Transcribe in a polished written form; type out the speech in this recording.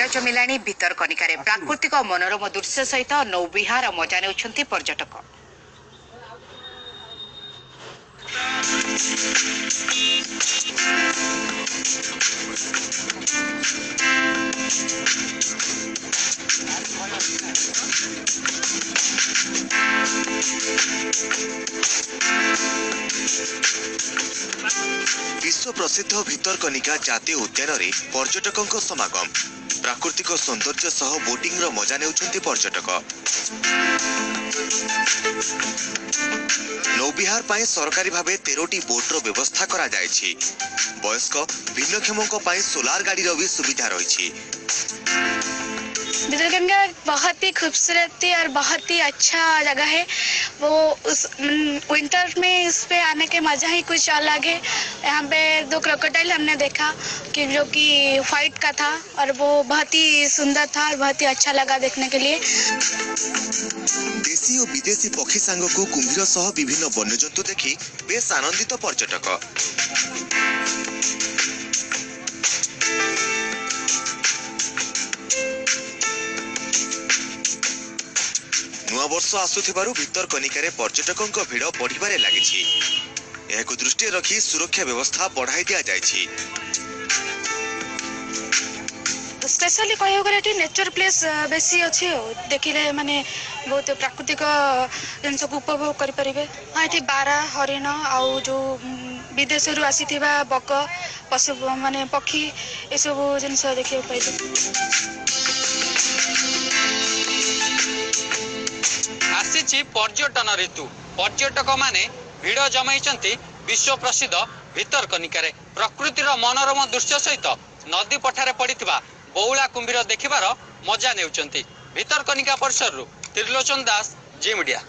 ଭିଡ଼ ଜମିଲାଣି ଭିତରକନିକାରେ। ପ୍ରାକୃତିକ ମନୋରମ ଦୃଶ୍ୟ ସହିତ ନୌବିହାର ମଜା ନେଉଛନ୍ତି ପର୍ଯ୍ୟଟକ। विश्व प्रसिद्ध भितरकनिका जातीय उद्यान रे पर्यटकों समागम। प्राकृतिक सौंदर्य सह बोटिंग रो मजा नेउछन्ति पर्यटक। नौबिहार पाई सरकारी भावे 13टी बोट रो व्यवस्था करा जायछि। वयस्क भिन्नक्षमों पाई सोलार गाड़ी रो भी सुविधा रही। भितरकनिका बहुत ही खूबसूरत और बहुत ही अच्छा जगह है। वो उस विंटर में इस पे आने के मजा ही कुछ अलग है। यहाँ पे 2 क्रोकोडाइल हमने देखा कि जो कि फाइट का था और वो बहुत ही सुंदर था और बहुत ही अच्छा लगा देखने के लिए। देशी और विदेशी पक्षी सांग को कुंभीर सह विभिन्न वन्यजंतु देखी बेस आनंदित पर्यटक। नुआ वर्ष आसुथिबारु भितरकनिकारे पर्यटकों भीड़ बढ़िबारे लागिछि। एहाकु दृष्टि रखी सुरक्षा व्यवस्था बढ़ाई दिया जायछि। स्पेशली कहू गले नेचर प्लेस बेसी अच्छी देखिले माने बहुत प्राकृतिक जिनस को उपभोग करि परिबे। हाँ ये बारा हरिण आउ जो विदेश रु आसीथिबा बक पशु माने पक्षी ए सब जिनस देखि पाइबे। आसी पर्यटन ऋतु। पर्यटक माने भिड़ जमाइछन्ति विश्व प्रसिद्ध भितरकनिकारे। प्रकृतिर मनोरम दृश्य सहित नदी पठारे पड़िथिबा बौला कुंभीर देखिबार मजा नेउछन्ति। भितरकनिका परिसररु त्रिलोचन दास, जी मीडिया।